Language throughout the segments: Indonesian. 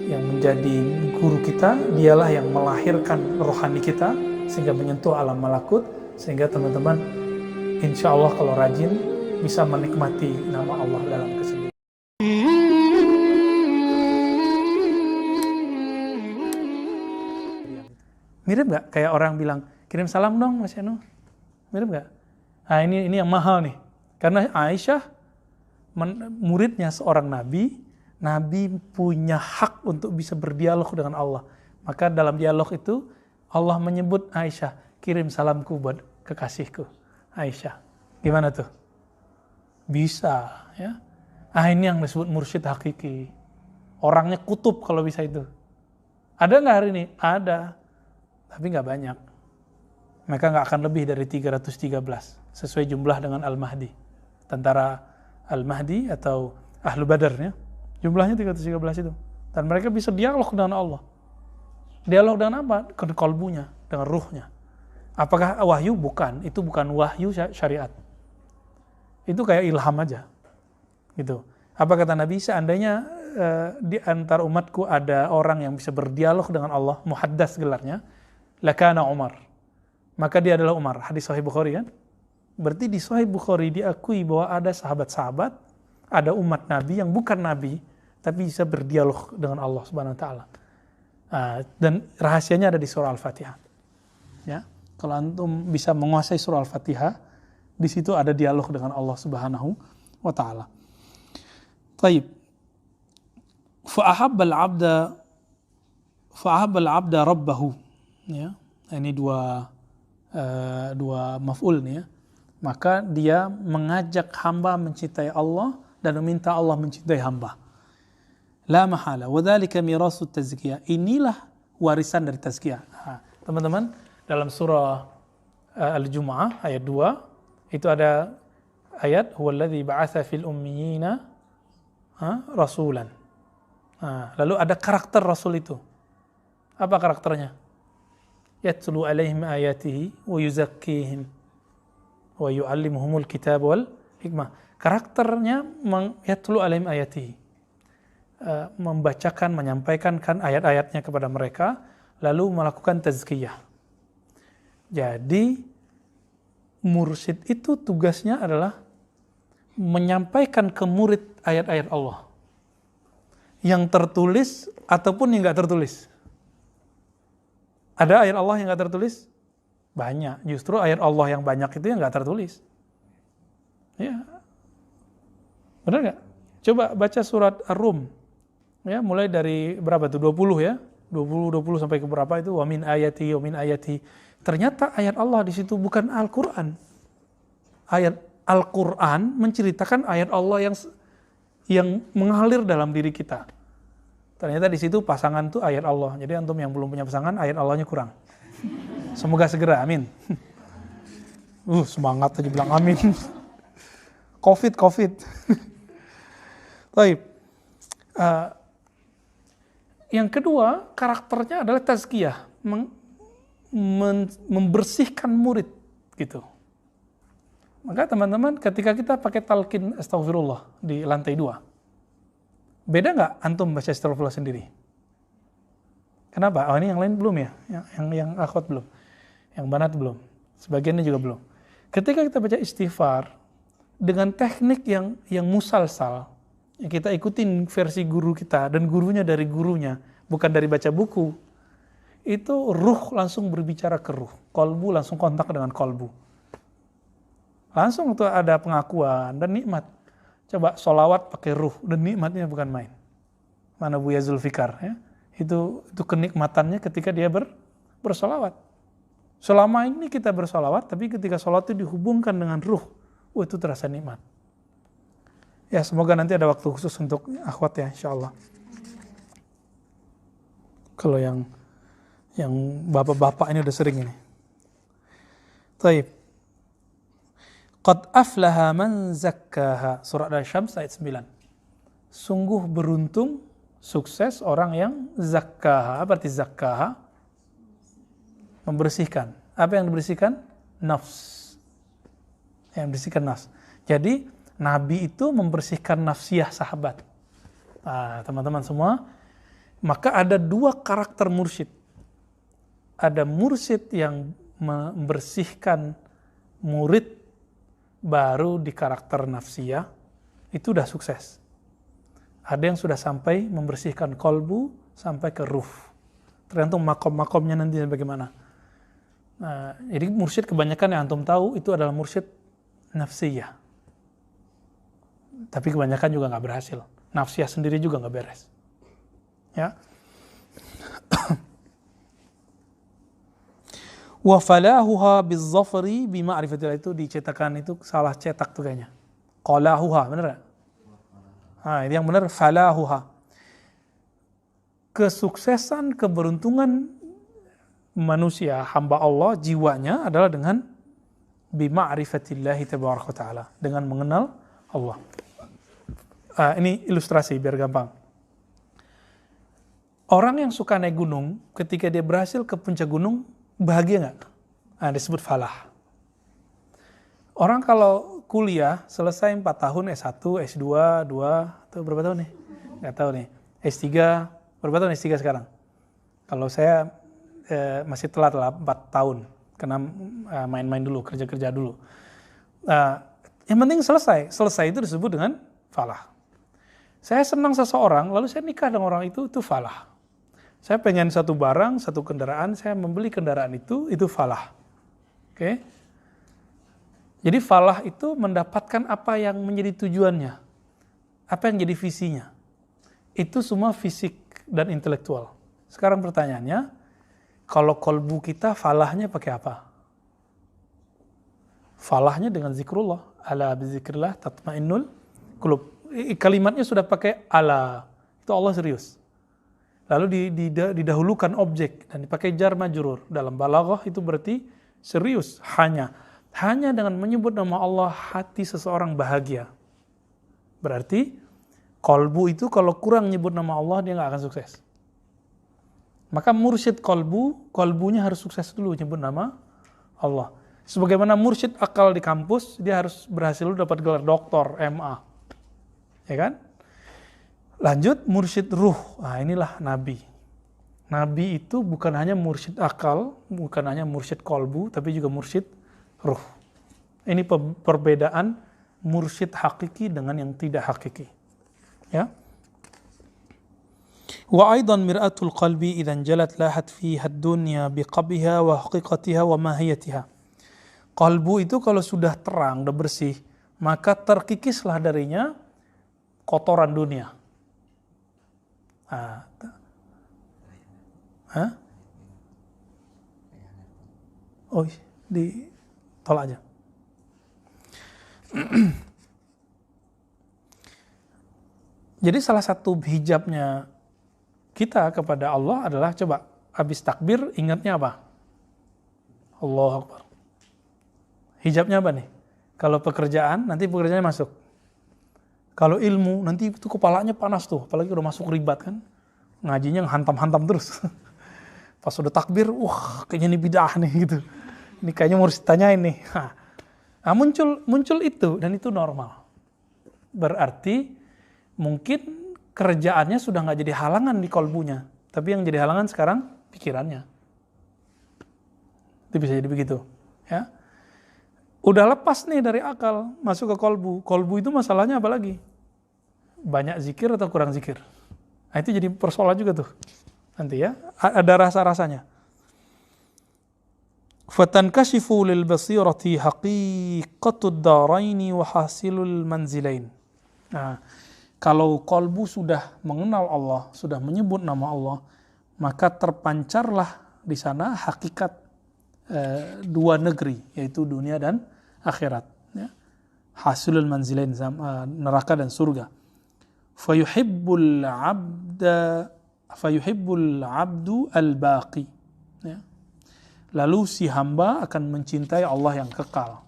yang menjadi guru kita, dialah yang melahirkan rohani kita sehingga menyentuh alam malakut, sehingga teman-teman insya Allah kalau rajin bisa menikmati nama Allah dalam kesendirian. Mirip nggak kayak orang bilang kirim salam dong Mas Yanu? Mirip nggak? Nah ini yang mahal nih, karena Aisyah muridnya seorang nabi punya hak untuk bisa berdialog dengan Allah. Maka dalam dialog itu Allah menyebut Aisyah, kirim salamku buat kekasihku Aisyah. Gimana tuh? Bisa ya. Ini yang disebut mursyid hakiki. Orangnya kutub kalau bisa itu. Ada nggak hari ini? Ada, tapi nggak banyak. Mereka nggak akan lebih dari 313 sesuai jumlah dengan Al-Mahdi, tentara Al-Mahdi atau Ahlu Badar ya. Jumlahnya 313 itu. Dan mereka bisa dialog dengan Allah. Dialog dengan apa? Dengan kolbunya, dengan ruhnya. Apakah wahyu? Bukan. Itu bukan wahyu syariat. Itu kayak ilham aja. Gitu. Apa kata Nabi? Seandainya di antara umatku ada orang yang bisa berdialog dengan Allah, muhaddas gelarnya, lakana Umar. Maka dia adalah Umar. Hadis Sahih Bukhari kan? Berarti di Sahih Bukhari diakui bahwa ada sahabat-sahabat, ada umat Nabi yang bukan Nabi, tapi bisa berdialog dengan Allah Subhanahu Wa Taala. Dan rahasianya ada di surah Al-Fatihah. Ya, kalau antum bisa menguasai surah Al-Fatihah, di situ ada dialog dengan Allah Subhanahu Wa Taala. Taib. Fa'ahabbal abda rabbahu. Ya, ini dua maf'ul nih ya. Maka dia mengajak hamba mencintai Allah dan meminta Allah mencintai hamba. La mahala, wadzalika mirasut tazkiyah. Inilah warisan dari tazkiyah. Teman-teman, dalam surah Al-Jumu'ah ayat 2 itu ada ayat huwallazi ba'atsa fil ummiyina rasulan. Lalu ada karakter rasul itu. Apa karakternya? Yatlu alaihim ayatihi wa yuzakkihim wa yu'allimuhumul kitab wal hikmah. Karakternya yatlu alaihim ayatihi, membacakan, menyampaikan kan ayat-ayatnya kepada mereka, lalu melakukan tazkiyah. Jadi mursyid itu tugasnya adalah menyampaikan ke murid ayat-ayat Allah yang tertulis ataupun yang nggak tertulis. Ada ayat Allah yang nggak tertulis? Banyak. Justru ayat Allah yang banyak itu yang nggak tertulis. Ya, benar nggak? Coba baca surat Ar-Rum. Ya, mulai dari berapa tuh? 20 ya? 20 sampai ke berapa itu? Wa min ayati. Ternyata ayat Allah di situ bukan Al-Qur'an. Ayat Al-Qur'an menceritakan ayat Allah yang mengalir dalam diri kita. Ternyata di situ pasangan tuh ayat Allah. Jadi antum yang belum punya pasangan, ayat Allahnya kurang. Semoga segera, amin. Semangat aja bilang amin. Covid. Baik. Yang kedua, karakternya adalah tazkiyah, membersihkan murid gitu. Maka teman-teman, ketika kita pakai talqin astagfirullah di lantai 2, beda nggak antum baca astagfirullah sendiri? Kenapa? Ini yang lain belum ya? Yang akhwat belum? Yang banat belum? Sebagiannya juga belum. Ketika kita baca istighfar dengan teknik yang musalsal, yang kita ikutin versi guru kita dan gurunya dari gurunya, bukan dari baca buku, itu ruh langsung berbicara ke ruh, kolbu langsung kontak dengan kolbu. Langsung tuh ada pengakuan dan nikmat. Coba sholawat pakai ruh dan nikmatnya bukan main. Mana Buya Zulfikar ya? Itu kenikmatannya ketika dia bersolawat. Selama ini kita bersolawat, tapi ketika sholat itu dihubungkan dengan ruh, itu terasa nikmat. Ya, semoga nanti ada waktu khusus untuk akhwat ya, insyaAllah. Kalau yang bapak-bapak ini udah sering ini. Taib. Qad aflaha man zakkaha. Surat Asy-Syams ayat 9. Sungguh beruntung, sukses orang yang zakkaha. Apa arti zakkaha? Membersihkan. Apa yang dibersihkan? Nafs. Yang dibersihkan nafs. Jadi Nabi itu membersihkan nafsiyah sahabat. Teman-teman semua, Maka ada dua karakter mursyid. Ada mursyid yang membersihkan murid baru di karakter nafsiyah, itu udah sukses. Ada yang sudah sampai membersihkan kolbu sampai ke ruh. Tergantung makom-makomnya nanti bagaimana. Nah, jadi mursyid kebanyakan yang antum tahu itu adalah mursyid nafsiyah. Tapi kebanyakan juga nggak berhasil. Nafsiyah sendiri juga nggak beres. Ya. Wa falahuha bizzafari bima'rifatillah, itu dicetakan itu salah cetak tuh kayaknya. Qalahuha, bener gak? Nah, ini yang benar falahuha. Kesuksesan, keberuntungan manusia, hamba Allah, jiwanya adalah dengan bima'rifatillahi tabaraka ta'ala, dengan mengenal Allah. Ini ilustrasi biar gampang. Orang yang suka naik gunung, ketika dia berhasil ke puncak gunung, bahagia nggak? Nah, disebut falah. Orang kalau kuliah selesai 4 tahun, S1, S2, 2, atau berapa tahun nih? Nggak tahu nih. S3, berapa tahun S3 sekarang? Kalau saya masih telat lah, 4 tahun. Karena main-main dulu, kerja-kerja dulu. Yang penting selesai. Selesai itu disebut dengan falah. Saya senang seseorang, lalu saya nikah dengan orang itu falah. Saya pengen satu barang, satu kendaraan, saya membeli kendaraan itu falah. Oke? Jadi falah itu mendapatkan apa yang menjadi tujuannya. Apa yang jadi visinya. Itu semua fisik dan intelektual. Sekarang pertanyaannya, kalau kolbu kita falahnya pakai apa? Falahnya dengan zikrullah. Ala bizikrillah tatmainnul qulub. Kalimatnya sudah pakai ala. Itu Allah serius. Lalu didahulukan objek dan dipakai jar majrur. Dalam balaghah itu berarti serius. Hanya dengan menyebut nama Allah hati seseorang bahagia. Berarti kolbu itu kalau kurang nyebut nama Allah dia nggak akan sukses. Maka mursyid kolbunya harus sukses dulu nyebut nama Allah. Sebagaimana mursyid akal di kampus, dia harus berhasil dulu dapat gelar doktor, MA. Ya kan? Lanjut, mursyid ruh. Nah, inilah Nabi. Nabi itu bukan hanya mursyid akal, bukan hanya mursyid kolbu, tapi juga mursyid ruh. Ini perbedaan mursyid hakiki dengan yang tidak hakiki. Ya. Wa aidan mir'atul qalbi idzan jalat lahat fiha ad-dunya biqabiha wa haqiqatiha wa mahiyatiha. Kalbu itu kalau sudah terang, sudah bersih, maka terkikislah darinya kotoran dunia. Oh, ditolak aja. Jadi salah satu hijabnya kita kepada Allah adalah, coba habis takbir ingatnya apa? Allahu Akbar. Hijabnya apa nih? Kalau pekerjaan, nanti pekerjaannya masuk. Kalau ilmu, nanti itu kepalanya panas tuh. Apalagi udah masuk ribat kan. Ngajinya hantam-hantam terus. Pas udah takbir, wah kayaknya ini bidah nih gitu. Ini kayaknya harus ditanyain nih. Nah, muncul itu, dan itu normal. Berarti mungkin kerjaannya sudah nggak jadi halangan di kolbunya. Tapi yang jadi halangan sekarang pikirannya. Itu bisa jadi begitu. Ya. Udah lepas nih dari akal, masuk ke kolbu. Kolbu itu masalahnya apa lagi? Banyak zikir atau kurang zikir? Nah, itu jadi persoalan juga tuh. Nanti ya, ada rasa-rasanya. Fatankashifu lil basirati haqiqatud daraini wa hasilul manzilain. Nah, kalau kolbu sudah mengenal Allah, sudah menyebut nama Allah, maka terpancarlah di sana hakikat dua negeri, yaitu dunia dan akhirat. Ya. Hasilul manzilain, neraka dan surga. Fayuhibbul abdu al-baqi. Ya. Lalu si hamba akan mencintai Allah yang kekal.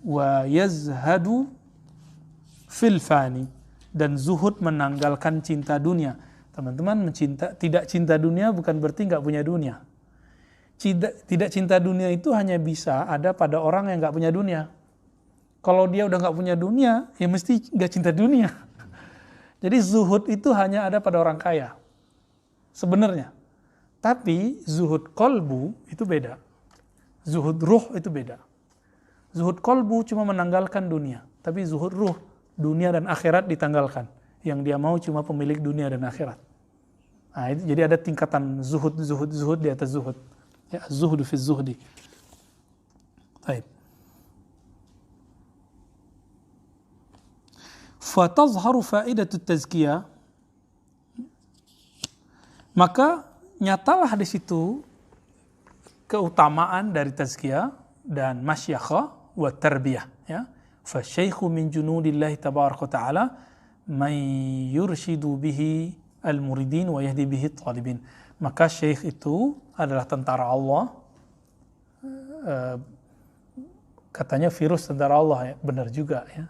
Wa yazhadu fil fani, dan zuhud menanggalkan cinta dunia. Teman-teman, tidak cinta dunia bukan berarti nggak punya dunia. Tidak cinta dunia itu hanya bisa ada pada orang yang nggak punya dunia. Kalau dia udah nggak punya dunia, ya mesti nggak cinta dunia. Jadi zuhud itu hanya ada pada orang kaya. sebenarnya. Tapi zuhud kolbu itu beda. Zuhud ruh itu beda. Zuhud kolbu cuma menanggalkan dunia. Tapi zuhud ruh, dunia dan akhirat ditanggalkan. Yang dia mau cuma pemilik dunia dan akhirat. Nah, itu, jadi ada tingkatan zuhud di atas zuhud. Ya, zuhud fi zuhdi. Baik. Fatazharu faidatu tazkiyah. Maka nyatalah di situ keutamaan dari tazkiyah dan masyakhah wa tarbiyah, ya. Fa syaikhu min junudillahi tabaraka ta'ala man yurshidu bihi al-muridin wa yahdi bihi talibin. Maka syekh itu adalah tentara Allah. Katanya virus tentara Allah, ya. Benar juga, ya.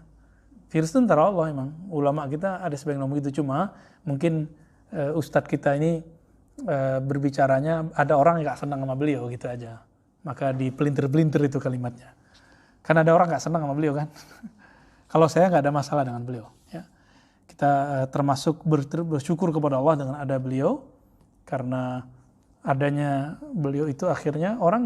Virus tentara Allah emang. Ulama kita ada sebagian ngomong gitu, cuma mungkin ustadz kita ini berbicaranya ada orang yang gak senang sama beliau gitu aja. Maka dipelintir-pelintir itu kalimatnya. Kan ada orang gak senang sama beliau kan. Kalau saya gak ada masalah dengan beliau. Ya. Kita termasuk bersyukur kepada Allah dengan ada beliau. Karena adanya beliau itu akhirnya orang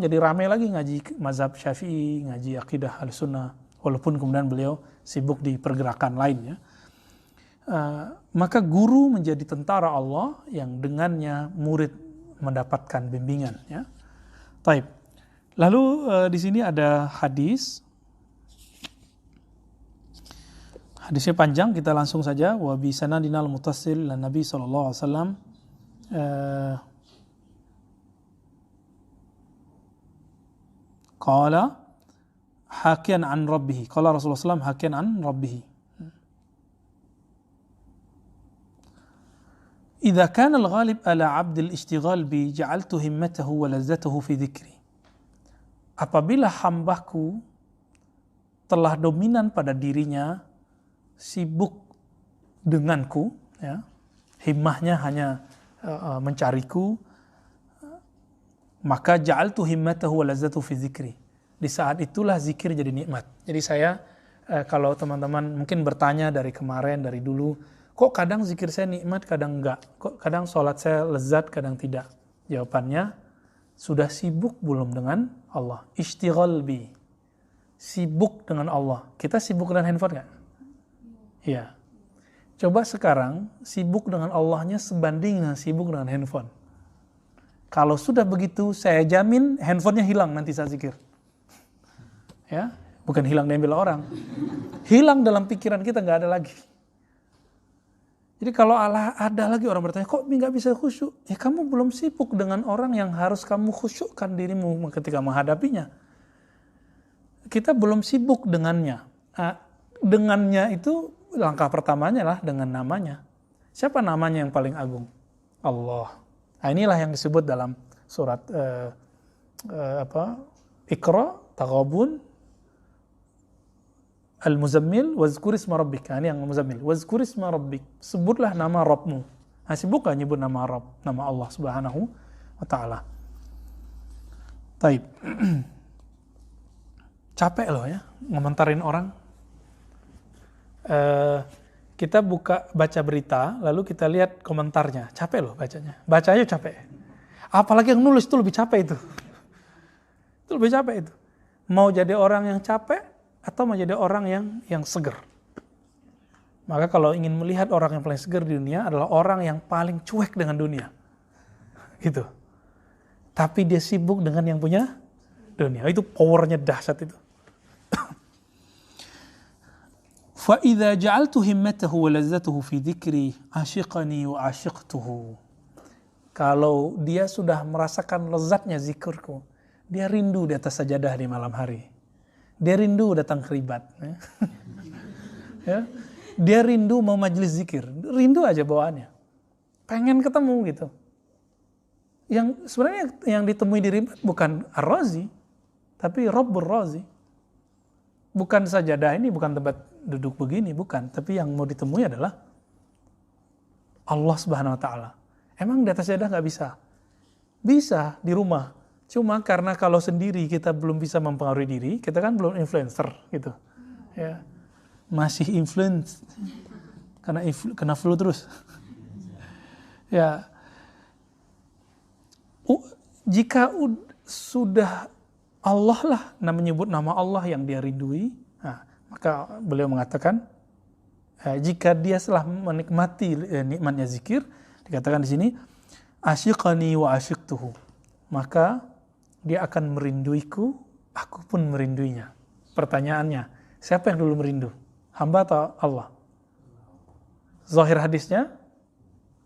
jadi ramai lagi ngaji mazhab Syafi'i, ngaji akidah Ahlussunnah. Walaupun kemudian beliau sibuk di pergerakan lainnya. Maka guru menjadi tentara Allah yang dengannya murid mendapatkan bimbingan, ya. Taib. Lalu di sini ada hadis. Hadisnya panjang, kita langsung saja. Wa bi sanadinal muttasil lan Nabi sallallahu alaihi wasallam. Qala hakian an rabbih. Qala Rasulullah sallallahu alaihi wasallam hakian an rabbih. إذا كان الغالب على عبد الاشتغال بي جعلت همته ولذته في ذكري. Apabila hambaku telah dominan pada dirinya, sibuk denganku, ya, himmahnya hanya mencariku, maka ja'altu himmatahu walazatu fi dzikri. Di saat itulah zikir jadi nikmat. Jadi saya kalau teman-teman mungkin bertanya dari kemarin, dari dulu, kok kadang zikir saya nikmat, kadang enggak? Kok kadang sholat saya lezat, kadang tidak? Jawabannya, sudah sibuk belum dengan Allah? Ishtighal bi. Sibuk dengan Allah. Kita sibuk dengan handphone enggak? Iya. Coba sekarang, sibuk dengan Allahnya sebanding dengan sibuk dengan handphone. Kalau sudah begitu, saya jamin handphonenya hilang nanti saat zikir. Ya, bukan hilang diambil orang. Hilang dalam pikiran kita, enggak ada lagi. Jadi kalau ada lagi orang bertanya, kok nggak bisa khusyuk? Ya kamu belum sibuk dengan orang yang harus kamu khusyukkan dirimu ketika menghadapinya. Kita belum sibuk dengannya. Dengannya itu langkah pertamanya lah dengan namanya. Siapa namanya yang paling agung? Allah. Nah, inilah yang disebut dalam surat Iqra, Taghabun, Al-Muzammil, wazkur isma rabbik. Ini yang Muzammil. Wazkur isma rabbik. Sebutlah nama Rabbmu. Nah, sibuk gak nyebut nama Rabb? Nama Allah subhanahu wa ta'ala. Taib. Capek loh ya, ngomentarin orang. Kita baca berita, lalu kita lihat komentarnya. Capek loh bacanya. Bacanya capek. Apalagi yang nulis itu lebih capek itu. Itu lebih capek itu. Mau jadi orang yang capek, atau menjadi orang yang seger. Maka kalau ingin melihat orang yang paling seger di dunia adalah orang yang paling cuek dengan dunia. Gitu. Tapi dia sibuk dengan yang punya dunia. Itu powernya dahsyat itu. Fa idza ja'altu himmatahu wa lazzatahu fi dzikri ashiqani wa ashiqtuhu. Kalau dia sudah merasakan lezatnya zikirku, dia rindu di atas sajadah di malam hari. Dia rindu datang ke ribat. Ya. Dia rindu mau majelis zikir. Rindu aja bawaannya. Pengen ketemu gitu. Yang sebenarnya yang ditemui di ribat bukan Ar-Razi, tapi Rabbur Razi. Bukan sajadah ini, bukan tempat duduk begini, bukan. Tapi yang mau ditemui adalah Allah Subhanahu Wa Ta'ala. Emang di atas sajadah nggak bisa? Bisa di rumah. Cuma karena kalau sendiri kita belum bisa mempengaruhi diri, kita kan belum influencer gitu. Ya. Masih influence. Kena flu terus. Ya, jika sudah Allah lah menyebut nama Allah yang dia ridui, nah, maka beliau mengatakan jika dia setelah menikmati nikmatnya zikir, dikatakan di sini asyiqani wa asyiqtuhu, maka dia akan merinduiku, aku pun merinduinya. Pertanyaannya, siapa yang dulu merindu? Hamba atau Allah? Zahir hadisnya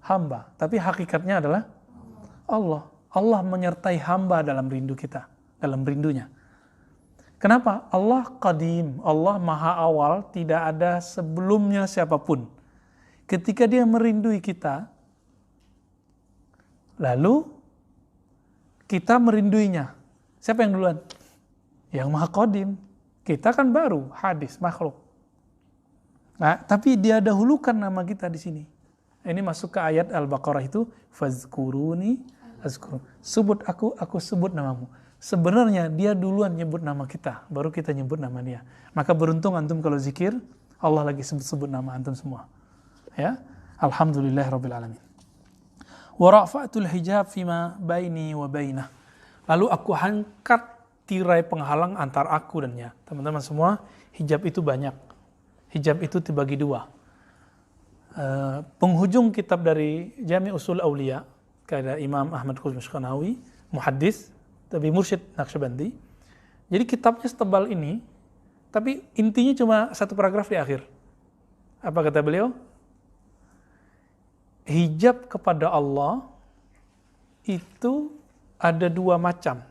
hamba, tapi hakikatnya adalah Allah. Allah menyertai hamba dalam rindu kita, dalam rindunya. Kenapa? Allah qadim, Allah maha awal, tidak ada sebelumnya siapapun. Ketika dia merindui kita, lalu kita merinduinya. Siapa yang duluan? Yang maha qadim. Kita kan baru, hadis, makhluk. Nah, tapi dia dahulukan nama kita di sini. Ini masuk ke ayat Al-Baqarah itu, fazkuruni azkur. Sebut aku sebut namamu. Sebenarnya dia duluan nyebut nama kita, baru kita nyebut nama dia. Maka beruntung antum kalau zikir, Allah lagi sebut-sebut nama antum semua. Ya, alhamdulillahirabbil alamin. Wa rafa'tul hijab fima baini wa bainah. Lalu aku angkat tirai penghalang antar aku dannya. Teman-teman semua, hijab itu banyak. Hijab itu dibagi dua. Penghujung kitab dari Jami' Usul Aulia, kepada Imam Ahmad Khuzmushkanawi, muhaddis, tapi mursyid Naqsyabandi. Jadi kitabnya setebal ini, tapi intinya cuma satu paragraf di akhir. Apa kata beliau? Hijab kepada Allah itu ada dua macam.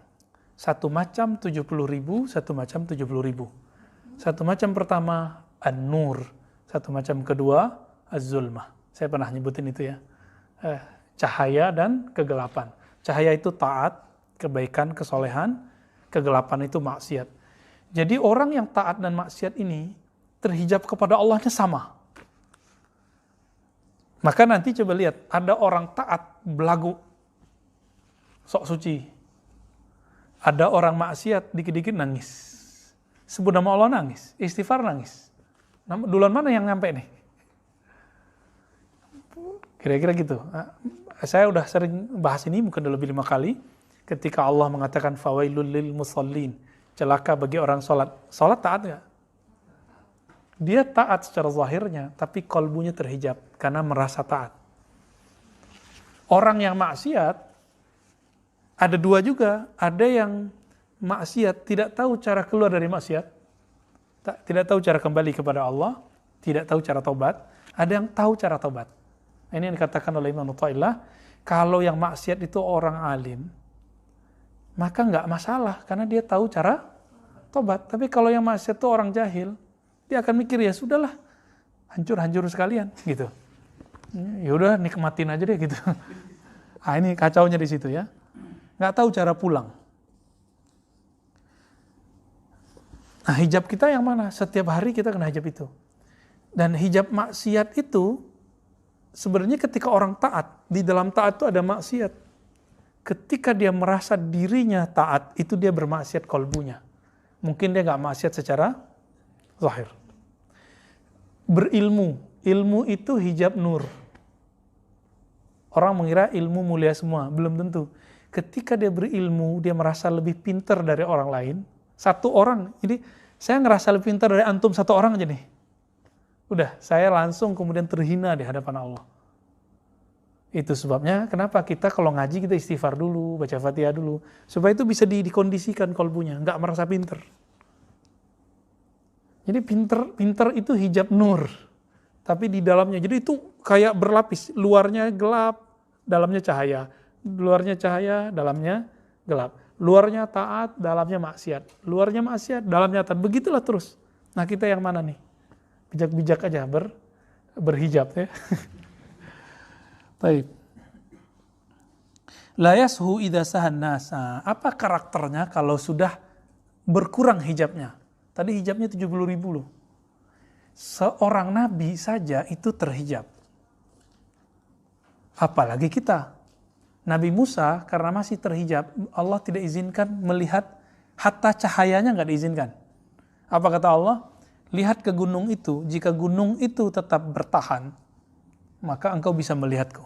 Satu macam 70.000, satu macam 70.000. Satu macam pertama an-nur, satu macam kedua az-zulmah. Saya pernah nyebutin itu ya. Cahaya dan kegelapan. Cahaya itu taat, kebaikan, kesolehan. Kegelapan itu maksiat. Jadi orang yang taat dan maksiat ini terhijab kepada Allahnya sama. Maka nanti coba lihat, ada orang taat belagu, sok suci. Ada orang maksiat dikit-dikit nangis. Sebut nama Allah nangis, istighfar nangis. Duluan mana yang nyampe nih? Kira-kira gitu. Saya udah sering bahas ini, mungkin udah lebih 5 kali. Ketika Allah mengatakan fawailul lil musallin, celaka bagi orang sholat. Sholat taat gak? Dia taat secara zahirnya, tapi kalbunya terhijab karena merasa taat. Orang yang maksiat ada dua juga. Ada yang maksiat tidak tahu cara keluar dari maksiat, tidak tahu cara kembali kepada Allah, tidak tahu cara taubat. Ada yang tahu cara taubat. Ini yang dikatakan oleh Imam Nu'taillah, kalau yang maksiat itu orang alim, maka nggak masalah karena dia tahu cara tobat. Tapi kalau yang maksiat itu orang jahil, dia akan mikir ya sudahlah, hancur sekalian gitu. Ya udah nikmatin aja deh gitu. Ah ini kacaunya di situ ya. Nggak tahu cara pulang. Nah hijab kita yang mana? Setiap hari kita kena hijab itu. Dan hijab maksiat itu sebenarnya ketika orang taat, di dalam taat itu ada maksiat. Ketika dia merasa dirinya taat, itu dia bermaksiat kolbunya. Mungkin dia nggak maksiat secara zahir. Berilmu, ilmu itu hijab nur. Orang mengira ilmu mulia semua, belum tentu. Ketika dia berilmu, dia merasa lebih pintar dari orang lain. Satu orang, jadi saya ngerasa lebih pintar dari antum satu orang aja nih. Udah, saya langsung kemudian terhina di hadapan Allah. Itu sebabnya kenapa kita kalau ngaji kita istighfar dulu, baca Fatihah dulu, supaya itu bisa dikondisikan kolbunya, nggak merasa pintar. Jadi pintar itu hijab nur, tapi di dalamnya, jadi itu kayak berlapis, luarnya gelap, dalamnya cahaya, luarnya cahaya, dalamnya gelap, luarnya taat, dalamnya maksiat, luarnya maksiat, dalamnya taat, begitulah terus. Nah kita yang mana nih? Bijak-bijak aja berhijab ya. Baik. La yashu idza sahan nasa. Apa karakternya kalau sudah berkurang hijabnya? Tadi hijabnya 70.000 loh. Seorang nabi saja itu terhijab. Apalagi kita. Nabi Musa karena masih terhijab, Allah tidak izinkan melihat, hatta cahayanya nggak diizinkan. Apa kata Allah? Lihat ke gunung itu, jika gunung itu tetap bertahan, maka engkau bisa melihatku.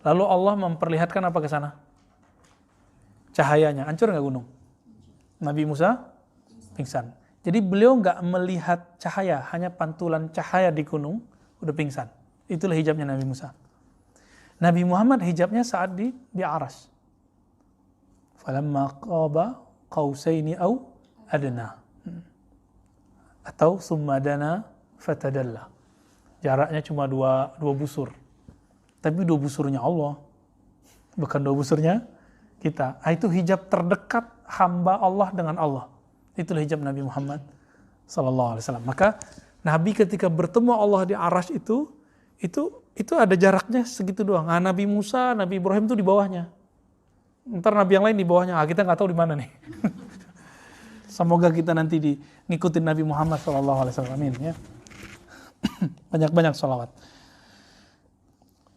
Lalu Allah memperlihatkan apa ke sana? Cahayanya. Hancur nggak gunung? Nabi Musa pingsan. Jadi beliau nggak melihat cahaya, hanya pantulan cahaya di gunung, udah pingsan. Itulah hijabnya Nabi Musa. Nabi Muhammad hijabnya saat di aras. Falamma qaba qausaini aw adna. Atau summa dana fatadalla. Jaraknya cuma dua busur. Tapi dua busurnya Allah. Bukan dua busurnya kita. Itu hijab terdekat hamba Allah dengan Allah. Itulah hijab Nabi Muhammad sallallahu alaihi wasallam. Maka Nabi ketika bertemu Allah di arsy itu ada jaraknya segitu doang. Nah, Nabi Musa, Nabi Ibrahim itu di bawahnya. Ntar Nabi yang lain di bawahnya. Kita nggak tahu di mana nih. Semoga kita nanti ngikutin Nabi Muhammad sallallahu alaihi wasallam. Amin ya. Banyak-banyak sholawat.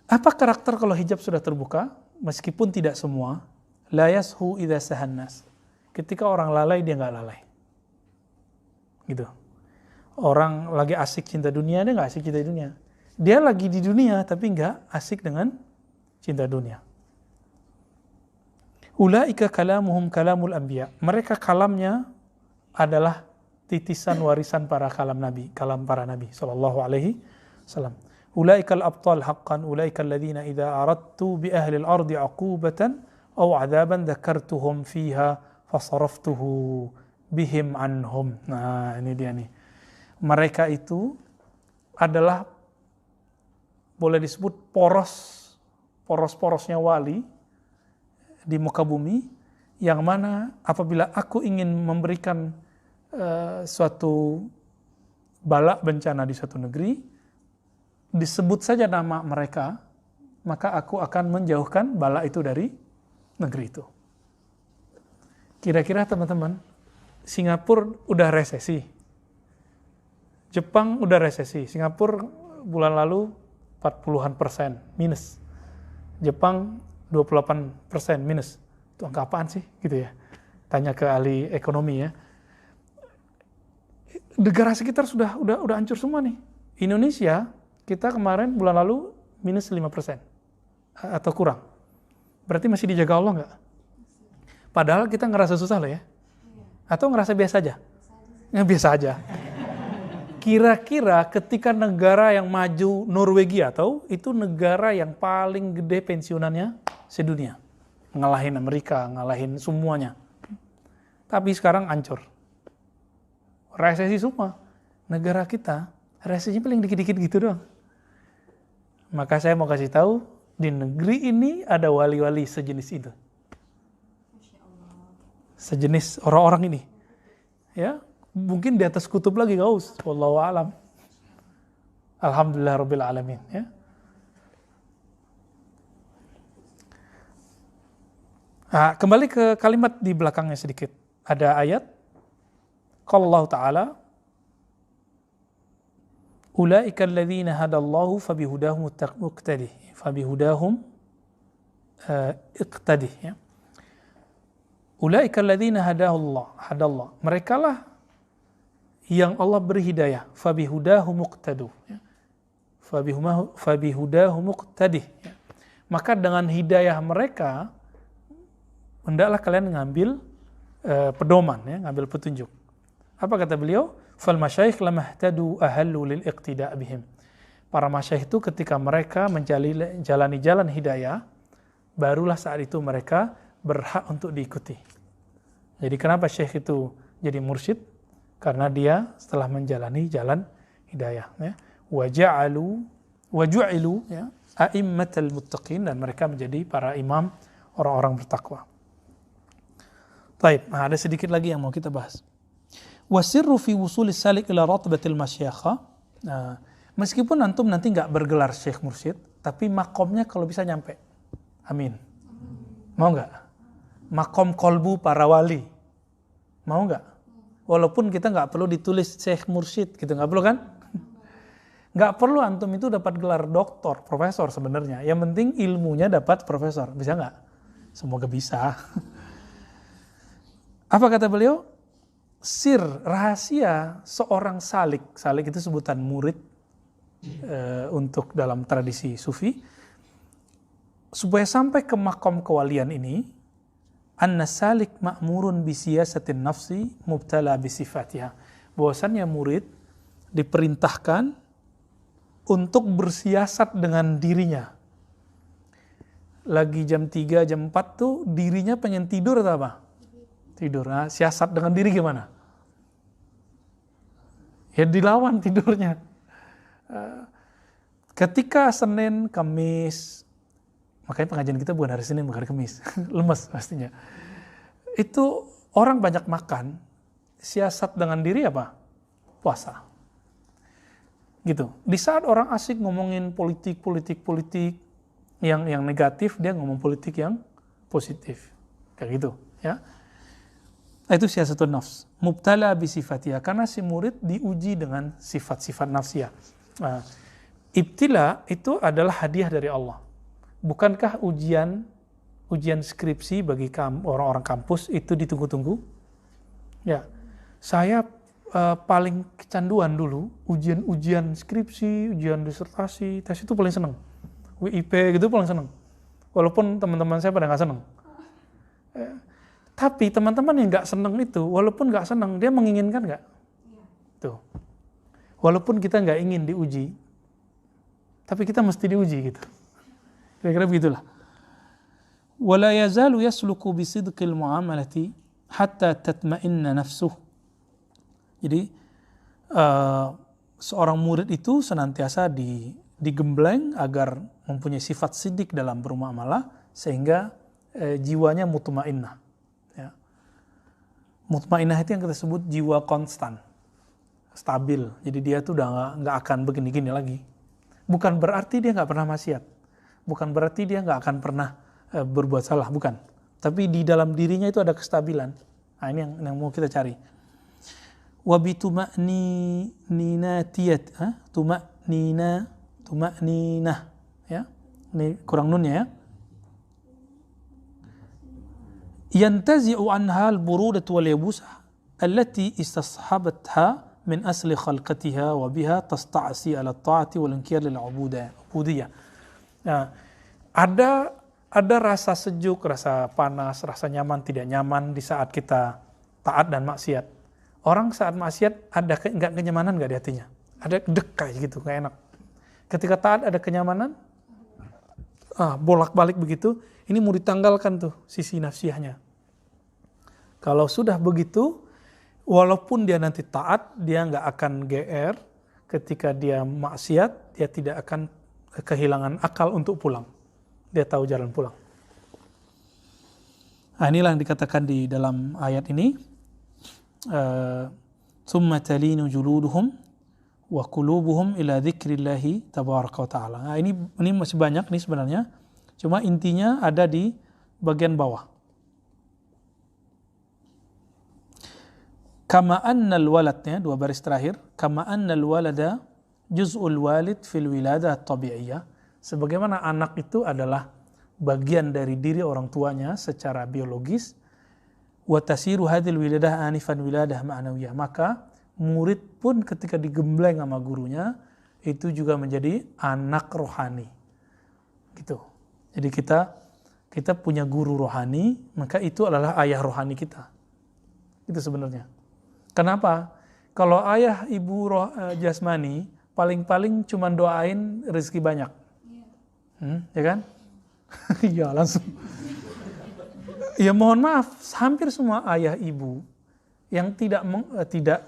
Apa karakter kalau hijab sudah terbuka? Meskipun tidak semua. La yashu idza sahannas. Ketika orang lalai, dia nggak lalai. Gitu. Orang lagi asik cinta dunia, dia nggak asik cinta dunia. Dia lagi di dunia, tapi nggak asik dengan cinta dunia. Ulaika kalamuhum kalamul anbiya. Mereka kalamnya adalah titisan warisan para kalam para nabi sallallahu alaihi wasallam. Ulaika al-abtal haqqan, ulaika alladhina idza aradtu bi ahli al-ardi 'uqubatan aw 'adzaban dzakartuhum fiha fasaraftuhu bihim anhum. Nah, ini dia nih. Mereka itu adalah boleh disebut poros-porosnya wali di muka bumi, yang mana apabila aku ingin memberikan suatu bala bencana di suatu negeri, disebut saja nama mereka, maka aku akan menjauhkan bala itu dari negeri itu. Kira-kira teman-teman, Singapura udah resesi, Jepang udah resesi, Singapura bulan lalu 40% minus, Jepang 28% minus. Itu angka apaan sih? Gitu ya. Tanya ke ahli ekonomi ya. Negara sekitar udah hancur semua nih. Indonesia, kita kemarin bulan lalu minus 5% atau kurang. Berarti masih dijaga Allah nggak? Padahal kita ngerasa susah loh ya. Atau ngerasa biasa aja? Biasa aja. Kira-kira ketika negara yang maju Norwegia, atau itu negara yang paling gede pensiunannya sedunia. Ngalahin Amerika, ngalahin semuanya. Tapi sekarang hancur. Resesi semua. Negara kita, resesinya paling dikit-dikit gitu doang. Maka saya mau kasih tahu, di negeri ini ada wali-wali sejenis itu. Sejenis orang-orang ini. Ya, mungkin di atas kutub lagi gaus. Wallahu a'lam. Alhamdulillah rabbil alamin. Ya. Nah, kembali ke kalimat di belakangnya sedikit. Ada ayat. Qala Allah Ta'ala, Ulaika alladhina hadallahu fabihudahum iqtadih. Fabihudahum iqtadih. Ya. Ulaika alladhina hadallah. Mereka lah yang Allah beri hidayah. Fabihudahum iqtadu. Ya. Fabihudahum iqtadih. Ya. Maka dengan hidayah mereka, hendaklah kalian ngambil pedoman, ya, ngambil petunjuk. Apa kata beliau? Fal masyayikh lamahtadu ahallu lil iqtida' bihim. Para masyayikh itu ketika mereka menjalani jalan hidayah, barulah saat itu mereka berhak untuk diikuti. Jadi kenapa syekh itu jadi mursyid? Karena dia setelah menjalani jalan hidayah, ya. Waju'ilu ya, a'immatal muttaqin, dan mereka menjadi para imam orang-orang bertakwa. Baik, nah ada sedikit lagi yang mau kita bahas. Wasirru fi wusulis salik ila ratbatil masyayikha. Nah, meskipun antum nanti nggak bergelar syekh mursyid, tapi makomnya kalau bisa nyampe. Amin. Mau nggak? Makom kolbu para wali. Mau nggak? Walaupun kita nggak perlu ditulis syekh mursyid, gitu, nggak perlu kan? Nggak perlu antum itu dapat gelar doktor, profesor sebenarnya. Yang penting ilmunya dapat profesor. Bisa nggak? Semoga bisa. Apa kata beliau? Sir, rahasia seorang salik. Salik itu sebutan murid untuk dalam tradisi sufi. supaya sampai ke makom kewalian ini, anna salik ma'murun bisiyasatin nafsi mubtala bisifatiha. Bahwasannya murid diperintahkan untuk bersiasat dengan dirinya. Lagi jam 3, jam 4 tuh dirinya pengen tidur atau apa? Tidur. Nah, siasat dengan diri gimana? Ya dilawan tidurnya. Ketika Senin, Kamis, makanya pengajian kita bukan hari Senin, bukan hari Kamis. Lemes pastinya. Itu orang banyak makan, siasat dengan diri apa? Puasa. Gitu. Di saat orang asik ngomongin politik yang negatif, dia ngomong politik yang positif. Kayak gitu, ya. Itu siasatun nafs. Mubtala bisifatiha, karena si murid diuji dengan sifat-sifat nafsiyah. Nah, ibtila itu adalah hadiah dari Allah. Bukankah ujian skripsi bagi orang-orang kampus itu ditunggu-tunggu? Ya, saya paling kecanduan dulu ujian skripsi, ujian disertasi, tes itu paling seneng. WIP gitu paling seneng. Walaupun teman-teman saya pada nggak seneng. Tapi teman-teman yang nggak seneng itu, walaupun nggak seneng, dia menginginkan nggak? Tuh. Walaupun kita nggak ingin diuji, tapi kita mesti diuji gitu. Kira-kira begitulah. Wala yazalu yasluku bisidqil muamalati hatta tatma'inna nafsuh. Jadi seorang murid itu senantiasa digembleng agar mempunyai sifat sidik dalam bermuamalah sehingga jiwanya mutmainnah. Ya. Mutmainnah itu yang kita sebut jiwa konstan, stabil. Jadi dia tuh udah nggak akan begini-gini lagi. Bukan berarti dia nggak pernah maksiat, bukan berarti dia nggak akan pernah berbuat salah, bukan. Tapi di dalam dirinya itu ada kestabilan. Nah ini yang mau kita cari. Tuma'ninah, ya. Ini kurang nunnya ya. Yantazi'u anha al-burudah wal yabusah allati istashabatha min asli khalqatiha wa biha tasta'si ala ta'ati wal inkar lil ubudiyah. Nah, ada rasa sejuk, rasa panas, rasa nyaman, tidak nyaman di saat kita taat dan maksiat. Orang saat maksiat ada nggak kenyamanan nggak di hatinya? Ada dek kayak gitu, nggak enak. Ketika taat ada kenyamanan, bolak-balik begitu. Ini mau ditanggalkan tuh sisi nafsiyahnya. Kalau sudah begitu, walaupun dia nanti taat, dia nggak akan GR. Ketika dia maksiat, dia tidak akan kehilangan akal untuk pulang. Dia tahu jalan pulang. Nah, inilah yang dikatakan di dalam ayat ini. Tsumma talinu juluduhum wa qulubuhum ila dzikrillahi tabaraka wa ta'ala. Nah, ini masih banyak nih sebenarnya. Cuma intinya ada di bagian bawah. Kama annal waladnya, dua baris terakhir. Kama annal walada juz'ul walid fil wiladah tabi'iyah. Sebagaimana anak itu adalah bagian dari diri orang tuanya secara biologis. Wa tasiru hadhil wiladah anifan wiladah ma'nawiyah. Maka murid pun ketika digembleng sama gurunya itu juga menjadi anak rohani. Gitu. Jadi kita punya guru rohani, maka itu adalah ayah rohani kita. Itu sebenarnya. Kenapa? Kalau ayah ibu jasmani, paling-paling cuma doain rezeki banyak. Ya kan? Iya langsung. Ya mohon maaf, hampir semua ayah ibu yang tidak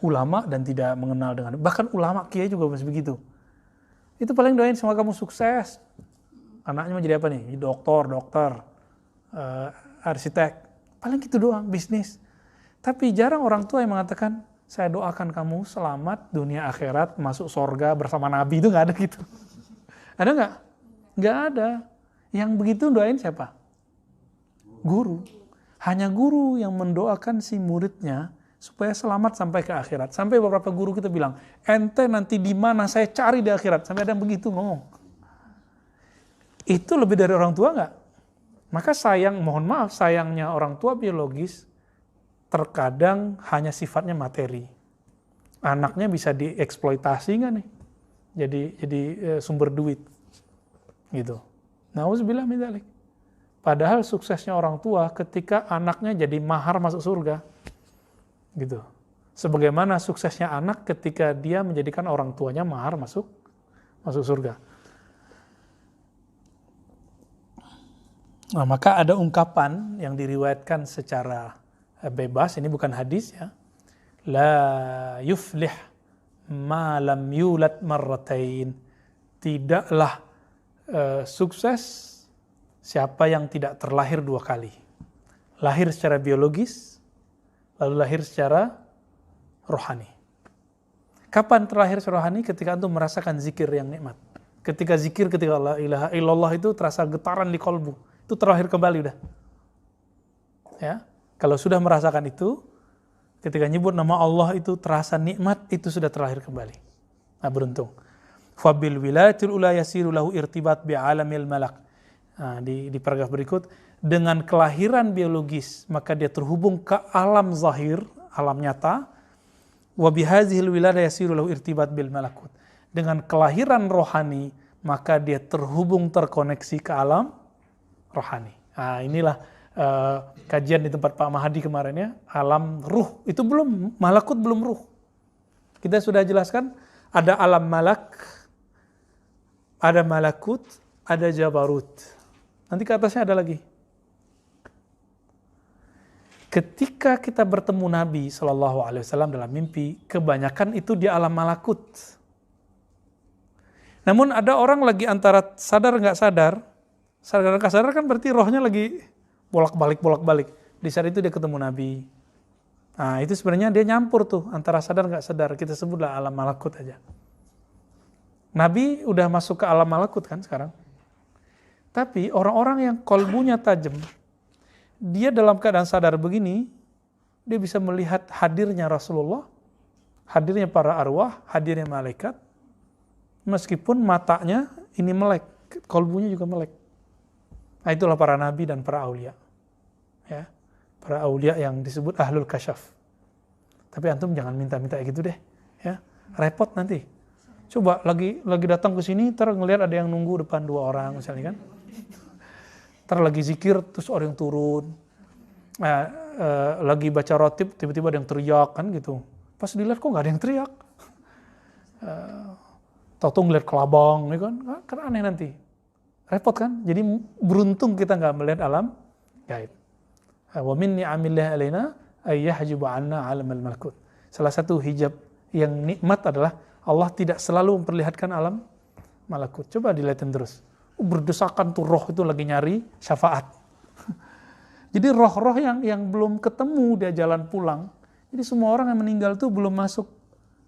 ulama dan tidak mengenal dengan, bahkan ulama kiai juga masih begitu. Itu paling doain semoga kamu sukses. Anaknya mau jadi apa nih? Dokter, arsitek. Paling gitu doang, bisnis. Tapi jarang orang tua yang mengatakan, saya doakan kamu selamat dunia akhirat, masuk surga bersama Nabi. Itu nggak ada gitu. Ada nggak? Nggak ada. Yang begitu doain siapa? Guru. Hanya guru yang mendoakan si muridnya supaya selamat sampai ke akhirat. Sampai beberapa guru kita bilang, ente nanti di mana saya cari di akhirat. Sampai ada yang begitu ngomong. Itu lebih dari orang tua nggak? Maka mohon maaf, sayangnya orang tua biologis terkadang hanya sifatnya materi. Anaknya bisa dieksploitasi nggak nih? Jadi sumber duit, gitu. Nauzubillah min dzalik. Padahal suksesnya orang tua ketika anaknya jadi mahar masuk surga. Gitu. Sebagaimana suksesnya anak ketika dia menjadikan orang tuanya mahar masuk surga. Nah, maka ada ungkapan yang diriwayatkan secara bebas, ini bukan hadis ya. La yuflih ma lam yulad marratain. Tidaklah sukses siapa yang tidak terlahir 2 kali. Lahir secara biologis, lalu lahir secara rohani. Kapan terlahir secara rohani? Ketika antum merasakan zikir yang nikmat. Ketika zikir, ketika la ilaha illallah itu terasa getaran di kolbu. Itu terlahir kembali udah. Ya, kalau sudah merasakan itu, ketika nyebut nama Allah itu terasa nikmat, itu sudah terlahir kembali. Nah, beruntung. Fabil wilayatil ula yasiru lahu irtibat bi'alamil malak. Nah, di paragraf berikut, dengan kelahiran biologis maka dia terhubung ke alam zahir, alam nyata. Wa bihadzihil wilayah yasiru lahu irtibat bil malakut. Dengan kelahiran rohani maka dia terhubung, terkoneksi ke alam rohani. Nah, inilah kajian di tempat Pak Mahadi kemarin ya, alam ruh. Itu belum malakut, belum ruh. Kita sudah jelaskan ada alam malak, ada malakut, ada jabarut. Nanti ke atasnya ada lagi. Ketika kita bertemu Nabi SAW dalam mimpi, kebanyakan itu di alam malakut. Namun ada orang lagi antara sadar nggak sadar nggak sadar kan berarti rohnya lagi bolak-balik. Di saat itu dia ketemu Nabi. Nah, itu sebenarnya dia nyampur tuh antara sadar nggak sadar. Kita sebutlah alam malakut aja. Nabi udah masuk ke alam malakut kan sekarang. Tapi orang-orang yang kolbunya tajam, dia dalam keadaan sadar begini, dia bisa melihat hadirnya Rasulullah, hadirnya para arwah, hadirnya malaikat, meskipun matanya ini melek, kolbunya juga melek. Nah, itulah para nabi dan para aulia. Ya, para aulia yang disebut ahlul kasyaf. Tapi antum jangan minta-minta gitu deh, ya. Repot nanti. Coba lagi datang ke sini, ntar ngelihat ada yang nunggu depan 2 orang misalnya kan. Ntar lagi zikir terus orang yang turun. Lagi baca rotib tiba-tiba ada yang teriak kan gitu. Pas dilihat kok nggak ada yang teriak. Tahu-tahu ngeliat kelabang, ya kan aneh nanti. Repot kan? Jadi beruntung kita nggak melihat alam gaib. Wa min ni'amillah alaina ay yahjibu 'anna 'alamal malakut. Salah satu hijab yang nikmat adalah Allah tidak selalu memperlihatkan alam malakut. Coba dilihatin terus. Berdesakan tuh roh itu lagi nyari syafaat. Jadi roh-roh yang belum ketemu dia jalan pulang. Jadi semua orang yang meninggal tuh belum masuk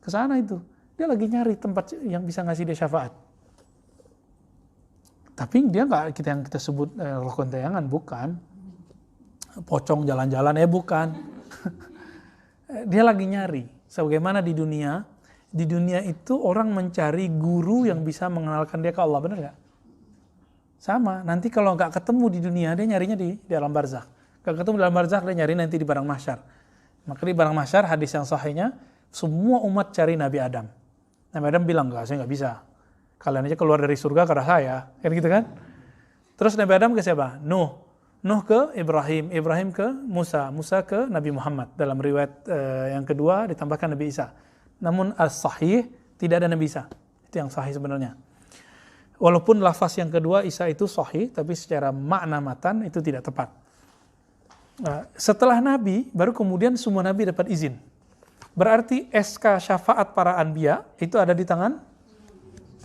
ke sana itu. Dia lagi nyari tempat yang bisa ngasih dia syafaat. Tapi dia nggak yang kita sebut roh gentayangan, bukan. Pocong jalan-jalan, bukan. Dia lagi nyari. Sebagaimana di dunia itu orang mencari guru yang bisa mengenalkan dia ke Allah, benar nggak? Sama, nanti kalau nggak ketemu di dunia, dia nyarinya di alam barzakh. Nggak ketemu di alam barzakh, dia nyari nanti di padang mahsyar. Maka di padang mahsyar, hadis yang sahihnya, semua umat cari Nabi Adam. Nabi Adam bilang, nggak, saya nggak bisa. Kalian aja keluar dari surga karena saya, kan gitu kan? Terus Nabi Adam ke siapa? Nuh ke Ibrahim, Ibrahim ke Musa, Musa ke Nabi Muhammad. Dalam riwayat yang kedua ditambahkan Nabi Isa. Namun as-sahih tidak ada Nabi Isa. Itu yang sahih sebenarnya. Walaupun lafaz yang kedua Isa itu sahih, tapi secara makna matan itu tidak tepat. Nah, setelah Nabi, baru kemudian semua Nabi dapat izin. Berarti SK syafaat para anbiya itu ada di tangan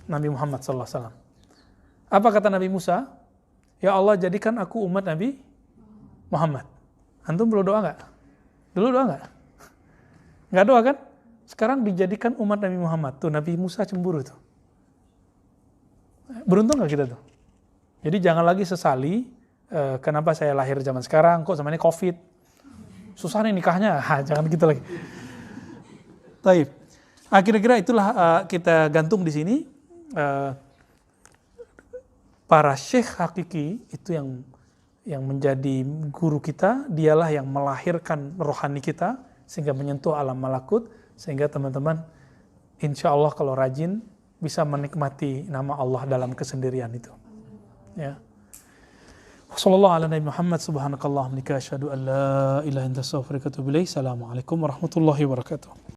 Nabi Muhammad SAW. Apa kata Nabi Musa? Ya Allah, jadikan aku umat Nabi Muhammad. Antum belum doa nggak? Dulu doa nggak? Nggak doa kan? Sekarang dijadikan umat Nabi Muhammad. Tuh Nabi Musa cemburu tuh. Beruntung nggak kita tuh? Jadi jangan lagi sesali, kenapa saya lahir zaman sekarang, kok zamannya COVID. Susah nih nikahnya, jangan gitu lagi. Taib. Kira-kira itulah kita gantung di sini. Para syekh hakiki itu yang menjadi guru kita, dialah yang melahirkan rohani kita sehingga menyentuh alam malakut, sehingga teman-teman insya Allah kalau rajin bisa menikmati nama Allah dalam kesendirian itu. Ya. Sallallahu ala Nabi Muhammad subhanakallahumma asyhadu an la ilaha illa anta astaghfiruka wa atubu ilaik. Assalamualaikum warahmatullahi wabarakatuh.